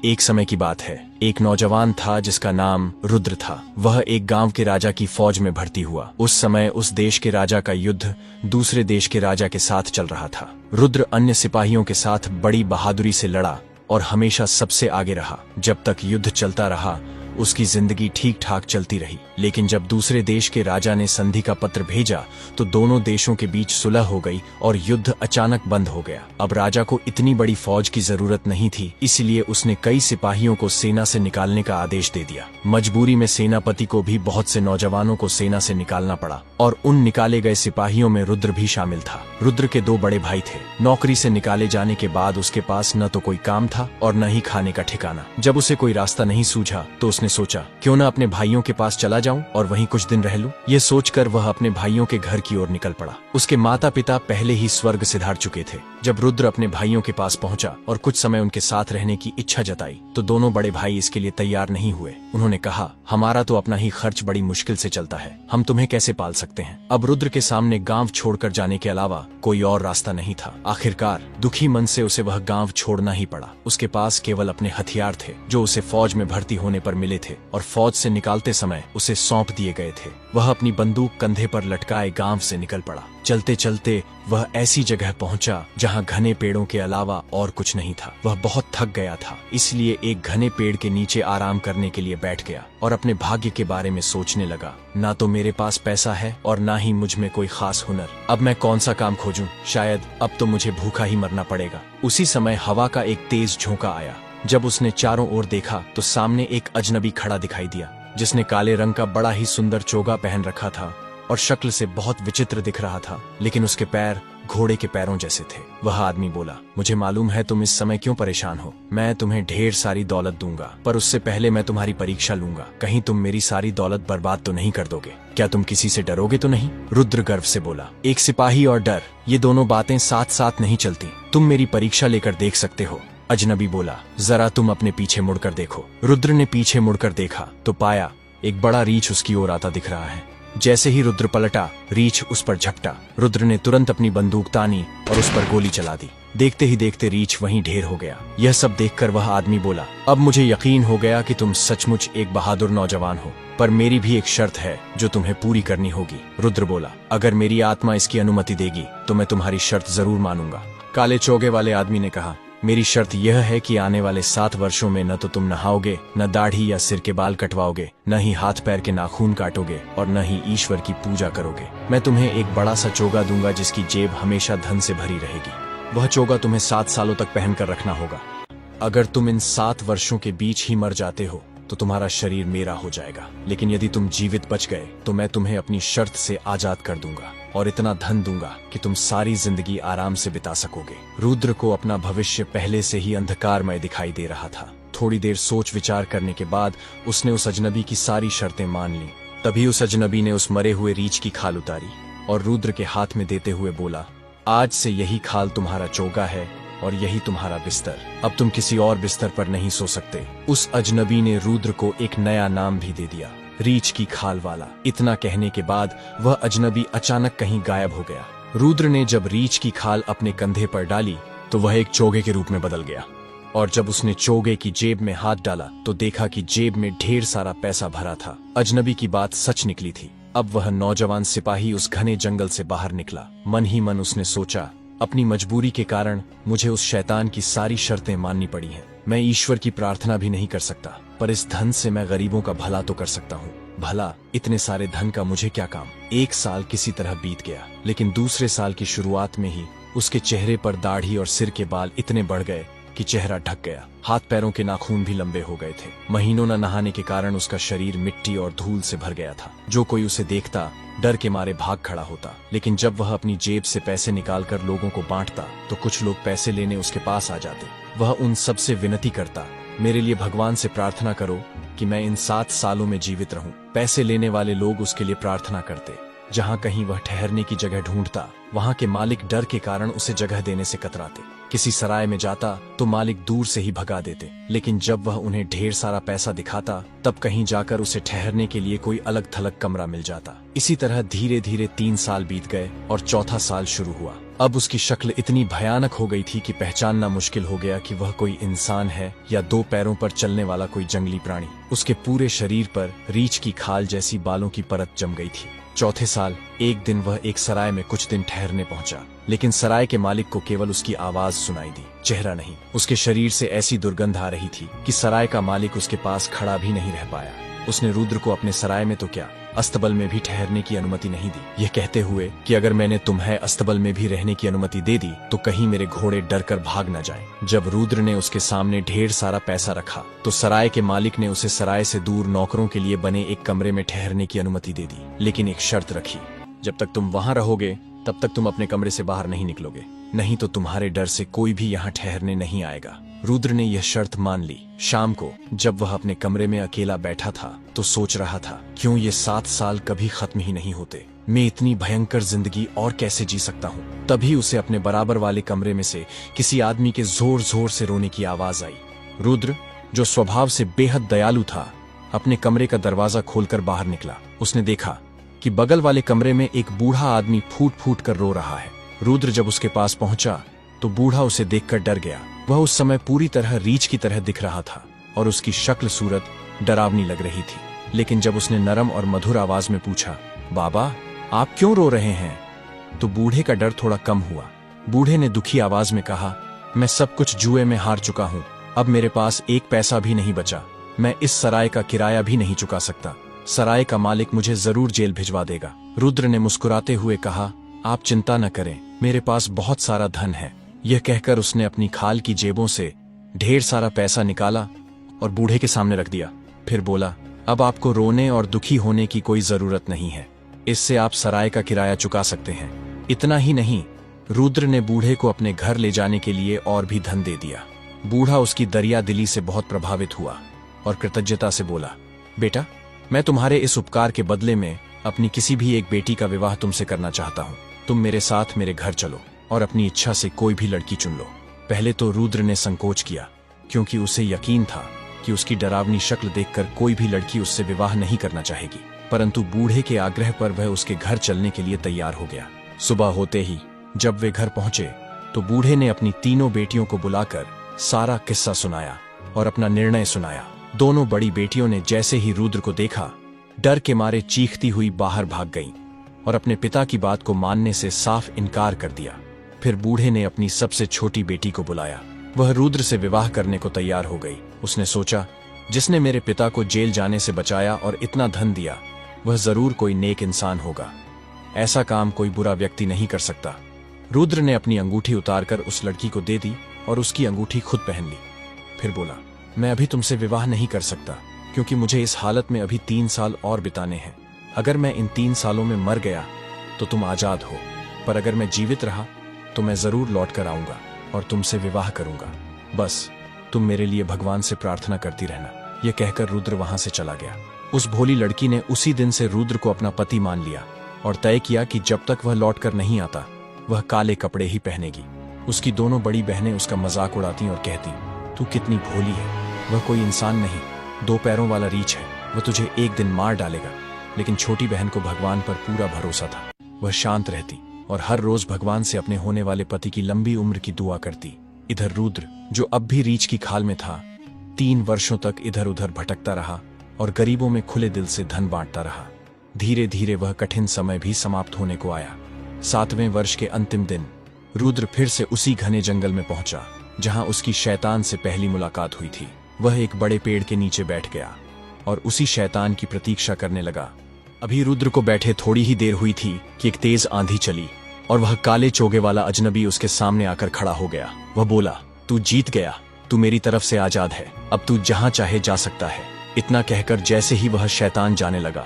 एक समय की बात है। एक नौजवान था जिसका नाम रुद्र था। वह एक गांव के राजा की फौज में भर्ती हुआ। उस समय उस देश के राजा का युद्ध दूसरे देश के राजा के साथ चल रहा था। रुद्र अन्य सिपाहियों के साथ बड़ी बहादुरी से लड़ा और हमेशा सबसे आगे रहा। जब तक युद्ध चलता रहा उसकी जिंदगी ठीक ठाक चलती रही। लेकिन जब दूसरे देश के राजा ने संधि का पत्र भेजा तो दोनों देशों के बीच सुलह हो गई और युद्ध अचानक बंद हो गया। अब राजा को इतनी बड़ी फौज की जरूरत नहीं थी, इसलिए उसने कई सिपाहियों को सेना से निकालने का आदेश दे दिया। मजबूरी में सेनापति को भी बहुत से नौजवानों को सेना से निकालना पड़ा और उन निकाले गए सिपाहियों में रुद्र भी शामिल था। रुद्र के दो बड़े भाई थे। नौकरी से निकाले जाने के बाद उसके पास न तो कोई काम था और न ही खाने का ठिकाना। जब उसे कोई रास्ता नहीं सूझा तो उसने सोचा क्यों न अपने भाइयों के पास चला जाऊं और वहीं कुछ दिन रह लूं। यह सोचकर वह अपने भाइयों के घर की ओर निकल पड़ा। उसके माता पिता पहले ही स्वर्ग सिधार चुके थे। जब रुद्र अपने भाइयों के पास पहुंचा और कुछ समय उनके साथ रहने की इच्छा जताई तो दोनों बड़े भाई इसके लिए तैयार नहीं हुए। उन्होंने कहा, हमारा तो अपना ही खर्च बड़ी मुश्किल से चलता है, हम तुम्हें कैसे पाल सकते हैं। अब रुद्र के सामने गांव छोड़कर जाने के अलावा कोई और रास्ता नहीं था। आखिरकार दुखी मन से उसे वह गांव छोड़ना ही पड़ा। उसके पास केवल अपने हथियार थे जो उसे फौज में भर्ती होने पर मिले थे और फौज से निकालते समय उसे सौंप दिए गए थे। वह अपनी बंदूक कंधे पर लटकाए गांव से निकल पड़ा। चलते चलते वह ऐसी जगह पहुंचा जहां घने पेड़ों के अलावा और कुछ नहीं था। वह बहुत थक गया था, इसलिए एक घने पेड़ के नीचे आराम करने के लिए बैठ गया और अपने भाग्य के बारे में सोचने लगा। ना तो मेरे पास पैसा है और ना ही मुझ में कोई खास हुनर। अब मैं कौन सा काम खोजूं? शायद अब तो मुझे भूखा ही मरना पड़ेगा। उसी समय हवा का एक तेज झोंका आया। जब उसने चारों ओर देखा तो सामने एक अजनबी खड़ा दिखाई दिया जिसने काले रंग का बड़ा ही सुंदर चोगा पहन रखा था और शक्ल से बहुत विचित्र दिख रहा था, लेकिन उसके पैर घोड़े के पैरों जैसे थे। वह आदमी बोला, मुझे मालूम है तुम इस समय क्यों परेशान हो। मैं तुम्हें ढेर सारी दौलत दूंगा, पर उससे पहले मैं तुम्हारी परीक्षा लूंगा। कहीं तुम मेरी सारी दौलत बर्बाद तो नहीं कर दोगे? क्या तुम किसी से डरोगे तो नहीं? रुद्र गर्व से बोला, एक सिपाही और डर, ये दोनों बातें साथ साथ नहीं चलती। तुम मेरी परीक्षा लेकर देख सकते हो। अजनबी बोला, जरा तुम अपने पीछे मुड़कर देखो। रुद्र ने पीछे मुड़कर देखा तो पाया एक बड़ा रीछ उसकी ओर आता दिख रहा है। जैसे ही रुद्र पलटा, रीछ उस पर झपटा। रुद्र ने तुरंत अपनी बंदूक तानी और उस पर गोली चला दी। देखते ही देखते रीछ वहीं ढेर हो गया। यह सब देखकर वह आदमी बोला, अब मुझे यकीन हो गया कि तुम सचमुच एक बहादुर नौजवान हो, पर मेरी भी एक शर्त है जो तुम्हें पूरी करनी होगी। रुद्र बोला, अगर मेरी आत्मा इसकी अनुमति देगी तो मैं तुम्हारी शर्त जरूर मानूंगा। काले चोगे वाले आदमी ने कहा, मेरी शर्त यह है कि आने वाले 7 वर्षों में न तो तुम नहाओगे, न दाढ़ी या सिर के बाल कटवाओगे, न ही हाथ पैर के नाखून काटोगे और न ही ईश्वर की पूजा करोगे। मैं तुम्हें एक बड़ा सा चोगा दूंगा जिसकी जेब हमेशा धन से भरी रहेगी। वह चोगा तुम्हें 7 सालों तक पहनकर रखना होगा। अगर तुम इन 7 वर्षों के बीच ही मर जाते हो तो तुम्हारा शरीर मेरा हो जाएगा, लेकिन यदि तुम जीवित बच गए तो मैं तुम्हें अपनी शर्त से आजाद कर दूंगा और इतना धन दूंगा कि तुम सारी जिंदगी आराम से बिता सकोगे। रुद्र को अपना भविष्य पहले से ही अंधकारमय दिखाई दे रहा था। थोड़ी देर सोच विचार करने के बाद उसने उस अजनबी की सारी शर्तें मान ली। तभी उस अजनबी ने उस मरे हुए रीछ की खाल उतारी और रुद्र के हाथ में देते हुए बोला, आज से यही खाल तुम्हारा चोगा है और यही तुम्हारा बिस्तर। अब तुम किसी और बिस्तर पर नहीं सो सकते। उस अजनबी ने रुद्र को एक नया नाम भी दे दिया, रीछ की खाल वाला। इतना कहने के बाद वह अजनबी अचानक कहीं गायब हो गया। रुद्र ने जब रीछ की खाल अपने कंधे पर डाली तो वह एक चोगे के रूप में बदल गया और जब उसने चोगे की जेब में हाथ डाला तो देखा कि जेब में ढेर सारा पैसा भरा था। अजनबी की बात सच निकली थी। अब वह नौजवान सिपाही उस घने जंगल से बाहर निकला। मन ही मन उसने सोचा, अपनी मजबूरी के कारण मुझे उस शैतान की सारी शर्तें माननी पड़ी हैं। मैं ईश्वर की प्रार्थना भी नहीं कर सकता, पर इस धन से मैं गरीबों का भला तो कर सकता हूँ। भला इतने सारे धन का मुझे क्या काम। 1 साल किसी तरह बीत गया, लेकिन दूसरे साल की शुरुआत में ही उसके चेहरे पर दाढ़ी और सिर के बाल इतने बढ़ गए कि चेहरा ढक गया। हाथ पैरों के नाखून भी लंबे हो गए थे। महीनों न नहाने के कारण उसका शरीर मिट्टी और धूल से भर गया था। जो कोई उसे देखता डर के मारे भाग खड़ा होता, लेकिन जब वह अपनी जेब से पैसे निकालकर लोगों को बांटता तो कुछ लोग पैसे लेने उसके पास आ जाते। वह उन सब से विनती करता, मेरे लिए भगवान से प्रार्थना करो कि मैं इन 7 सालों में जीवित रहूं। पैसे लेने वाले लोग उसके लिए प्रार्थना करते। जहां कहीं वह ठहरने की जगह ढूंढता वहां के मालिक डर के कारण उसे जगह देने से कतराते। किसी सराय में जाता तो मालिक दूर से ही भगा देते, लेकिन जब वह उन्हें ढेर सारा पैसा दिखाता तब कहीं जाकर उसे ठहरने के लिए कोई अलग थलग कमरा मिल जाता। इसी तरह धीरे धीरे 3 साल बीत गए और चौथा साल शुरू हुआ। अब उसकी शक्ल इतनी भयानक हो गई थी कि पहचानना मुश्किल हो गया कि वह कोई इंसान है या दो पैरों पर चलने वाला कोई जंगली प्राणी। उसके पूरे शरीर पर रीछ की खाल जैसी बालों की परत जम गई थी। चौथे साल एक दिन वह एक सराय में कुछ दिन ठहरने पहुंचा, लेकिन सराय के मालिक को केवल उसकी आवाज सुनाई दी, चेहरा नहीं। उसके शरीर से ऐसी दुर्गंध आ रही थी कि सराय का मालिक उसके पास खड़ा भी नहीं रह पाया। उसने रुद्र को अपने सराय में तो क्या, अस्तबल में भी ठहरने की अनुमति नहीं दी, यह कहते हुए कि अगर मैंने तुम्हें अस्तबल में भी रहने की अनुमति दे दी तो कहीं मेरे घोड़े डरकर भाग न जाएं। जब रुद्र ने उसके सामने ढेर सारा पैसा रखा तो सराय के मालिक ने उसे सराय से दूर नौकरों के लिए बने एक कमरे में ठहरने की अनुमति दे दी, लेकिन एक शर्त रखी, जब तक तुम वहां रहोगे तब तक तुम अपने कमरे से बाहर नहीं निकलोगे, नहीं तो तुम्हारे डर से कोई भी यहाँ ठहरने नहीं आएगा। रुद्र ने यह शर्त मान ली। शाम को जब वह अपने कमरे में अकेला बैठा था तो सोच रहा था, क्यों ये 7 साल कभी खत्म ही नहीं होते, मैं इतनी भयंकर जिंदगी और कैसे जी सकता हूँ। तभी उसे अपने बराबर वाले कमरे में से किसी आदमी के जोर जोर से रोने की आवाज आई। रुद्र, जो स्वभाव से बेहद दयालु था, अपने कमरे का दरवाजा खोलकर बाहर निकला। उसने देखा कि बगल वाले कमरे में एक बूढ़ा आदमी फूट फूट कर रो रहा है। रुद्र जब उसके पास पहुंचा तो बूढ़ा उसे देखकर डर गया। वह उस समय पूरी तरह रीछ की तरह दिख रहा था और उसकी शक्ल सूरत डरावनी लग रही थी। लेकिन जब उसने नरम और मधुर आवाज में पूछा, बाबा आप क्यों रो रहे हैं, तो बूढ़े का डर थोड़ा कम हुआ। बूढ़े ने दुखी आवाज में कहा, मैं सब कुछ जुए में हार चुका हूँ, अब मेरे पास एक पैसा भी नहीं बचा, मैं इस सराय का किराया भी नहीं चुका सकता, सराय का मालिक मुझे जरूर जेल भिजवा देगा। रुद्र ने मुस्कुराते हुए कहा, आप चिंता न करें, मेरे पास बहुत सारा धन है। यह कहकर उसने अपनी खाल की जेबों से ढेर सारा पैसा निकाला और बूढ़े के सामने रख दिया। फिर बोला, अब आपको रोने और दुखी होने की कोई जरूरत नहीं है, इससे आप सराय का किराया चुका सकते हैं। इतना ही नहीं, रुद्र ने बूढ़े को अपने घर ले जाने के लिए और भी धन दे दिया। बूढ़ा उसकी दरिया दिली से बहुत प्रभावित हुआ और कृतज्ञता से बोला, बेटा मैं तुम्हारे इस उपकार के बदले में अपनी किसी भी एक बेटी का विवाह तुमसे करना चाहता हूँ। तुम मेरे साथ मेरे घर चलो और अपनी इच्छा से कोई भी लड़की चुन लो। पहले तो रुद्र ने संकोच किया, क्योंकि उसे यकीन था कि उसकी डरावनी शक्ल देखकर कोई भी लड़की उससे विवाह नहीं करना चाहेगी। परंतु बूढ़े के आग्रह पर वह उसके घर चलने के लिए तैयार हो गया। सुबह होते ही जब वे घर पहुंचे तो बूढ़े ने अपनी तीनों बेटियों को बुलाकर सारा किस्सा सुनाया और अपना निर्णय सुनाया। दोनों बड़ी बेटियों ने जैसे ही रुद्र को देखा, डर के मारे चीखती हुई बाहर भाग गईं और अपने पिता की बात को मानने से साफ इनकार कर दिया। फिर बूढ़े ने अपनी सबसे छोटी बेटी को बुलाया। वह रुद्र से विवाह करने को तैयार हो गई। उसने सोचा, जिसने मेरे पिता को जेल जाने से बचाया और इतना धन दिया, वह जरूर कोई नेक इंसान होगा, ऐसा काम कोई बुरा व्यक्ति नहीं कर सकता। रुद्र ने अपनी अंगूठी उतारकर उस लड़की को दे दी और उसकी अंगूठी खुद पहन ली। फिर बोला, मैं अभी तुमसे विवाह नहीं कर सकता, क्योंकि मुझे इस हालत में अभी 3 साल और बिताने हैं। अगर मैं इन 3 सालों में मर गया तो तुम आजाद हो, पर अगर मैं जीवित रहा तो मैं जरूर लौट कर आऊंगा और तुमसे विवाह करूंगा। बस तुम मेरे लिए भगवान से प्रार्थना करती रहना। यह कहकर रुद्र वहां से चला गया। उस भोली लड़की ने उसी दिन से रुद्र को अपना पति मान लिया और तय किया कि जब तक वह लौट कर नहीं आता वह काले कपड़े ही पहनेगी। उसकी दोनों बड़ी बहनें उसका मजाक उड़ाती और कहती, तू कितनी भोली है, वह कोई इंसान नहीं, 2 पैरों वाला रीछ है, वह तुझे एक दिन मार डालेगा। लेकिन छोटी बहन को भगवान पर पूरा भरोसा था। वह शांत रहती और हर रोज भगवान से अपने होने वाले पति की लंबी उम्र की दुआ करती। इधर रुद्र, जो अब भी रीछ की खाल में था, 3 वर्षों तक इधर उधर भटकता रहा और गरीबों में खुले दिल से धन बांटता रहा। धीरे धीरे वह कठिन समय भी समाप्त होने को आया। 7वें वर्ष के अंतिम दिन रुद्र फिर से उसी घने जंगल में पहुंचा जहां उसकी शैतान से पहली मुलाकात हुई थी। वह एक बड़े पेड़ के नीचे बैठ गया और उसी शैतान की प्रतीक्षा करने लगा। अभी रुद्र को बैठे थोड़ी ही देर हुई थी कि एक तेज आंधी चली और वह काले चोगे वाला अजनबी उसके सामने आकर खड़ा हो गया। वह बोला, तू जीत गया, तू मेरी तरफ से आजाद है, अब तू जहां चाहे जा सकता है। इतना कहकर जैसे ही वह शैतान जाने लगा,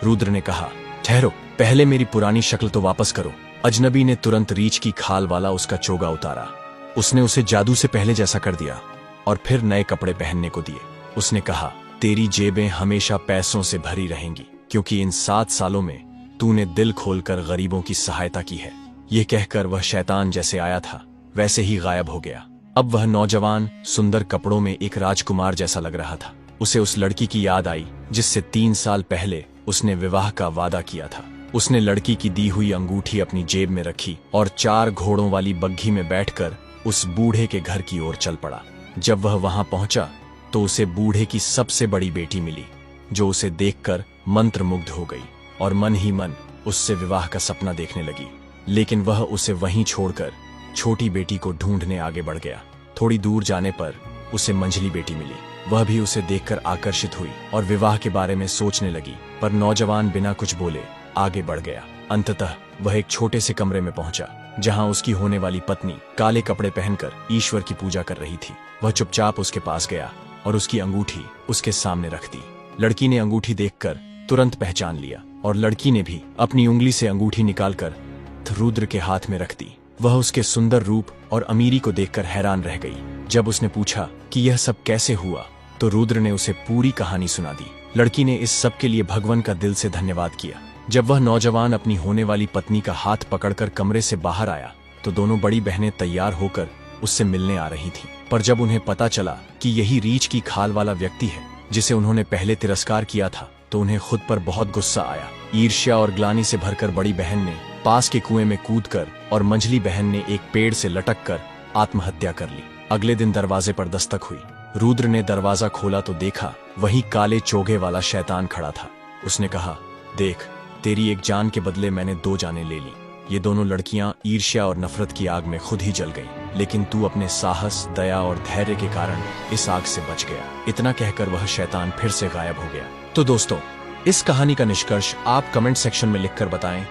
रुद्र ने कहा, ठहरो, पहले मेरी पुरानी शक्ल तो वापस करो। अजनबी ने तुरंत रीछ की खाल वाला उसका चोगा उतारा। उसने उसे जादू से पहले जैसा कर दिया और फिर नए कपड़े पहनने को दिए। उसने कहा, तेरी जेबें हमेशा पैसों से भरी रहेंगी, क्योंकि इन 7 सालों में तूने दिल खोलकर गरीबों की सहायता की है। यह कहकर वह शैतान जैसे आया था वैसे ही गायब हो गया। अब वह नौजवान सुंदर कपड़ों में एक राजकुमार जैसा लग रहा था। उसे उस लड़की की याद आई जिससे 3 साल पहले उसने विवाह का वादा किया था। उसने लड़की की दी हुई अंगूठी अपनी जेब में रखी और 4 घोड़ों वाली बग्घी में बैठकर उस बूढ़े के घर की ओर चल पड़ा। जब वह वहां पहुंचा तो उसे बूढ़े की सबसे बड़ी बेटी मिली, जो उसे देखकर मंत्रमुग्ध हो गई और मन ही मन उससे विवाह का सपना देखने लगी। लेकिन वह उसे वहीं छोड़कर छोटी बेटी को ढूंढने आगे बढ़ गया। थोड़ी दूर जाने पर उसे मंझली बेटी मिली। वह भी उसे देखकर आकर्षित हुई और विवाह के बारे में सोचने लगी, पर नौजवान बिना कुछ बोले आगे बढ़ गया। अंततः वह एक छोटे से कमरे में पहुंचा, जहां उसकी होने वाली पत्नी काले कपड़े पहनकर ईश्वर की पूजा कर रही थी। वह चुपचाप उसके पास गया और उसकी अंगूठी उसके सामने रख दी। लड़की ने अंगूठी देखकर तुरंत पहचान लिया और लड़की ने भी अपनी उंगली से अंगूठी निकालकर रुद्र के हाथ में रख दी। वह उसके सुंदर रूप और अमीरी को देखकर हैरान रह गई। जब उसने पूछा कि यह सब कैसे हुआ, तो रुद्र ने उसे पूरी कहानी सुना दी। लड़की ने इस सब के लिए भगवान का दिल से धन्यवाद किया। जब वह नौजवान अपनी होने वाली पत्नी का हाथ पकड़कर कमरे से बाहर आया, तो दोनों बड़ी बहनें तैयार होकर उससे मिलने आ रही थीं। पर जब उन्हें पता चला कि यही रीछ की खाल वाला व्यक्ति है जिसे उन्होंने पहले तिरस्कार किया था, तो उन्हें खुद पर बहुत गुस्सा आया। ईर्ष्या और ग्लानि से भरकर बड़ी बहन ने पास के कुएं में कूदकर और मंझली बहन ने एक पेड़ से लटककर आत्महत्या कर ली। अगले दिन दरवाजे पर दस्तक हुई। रुद्र ने दरवाजा खोला तो देखा वही काले चोगे वाला शैतान खड़ा था। उसने कहा, देख, तेरी एक जान के बदले मैंने 2 जानें ले ली। ये दोनों लड़कियां ईर्ष्या और नफरत की आग में खुद ही जल गईं, लेकिन तू अपने साहस, दया और धैर्य के कारण इस आग से बच गया। इतना कहकर वह शैतान फिर से गायब हो गया। तो दोस्तों, इस कहानी का निष्कर्ष आप कमेंट सेक्शन में लिखकर बताएं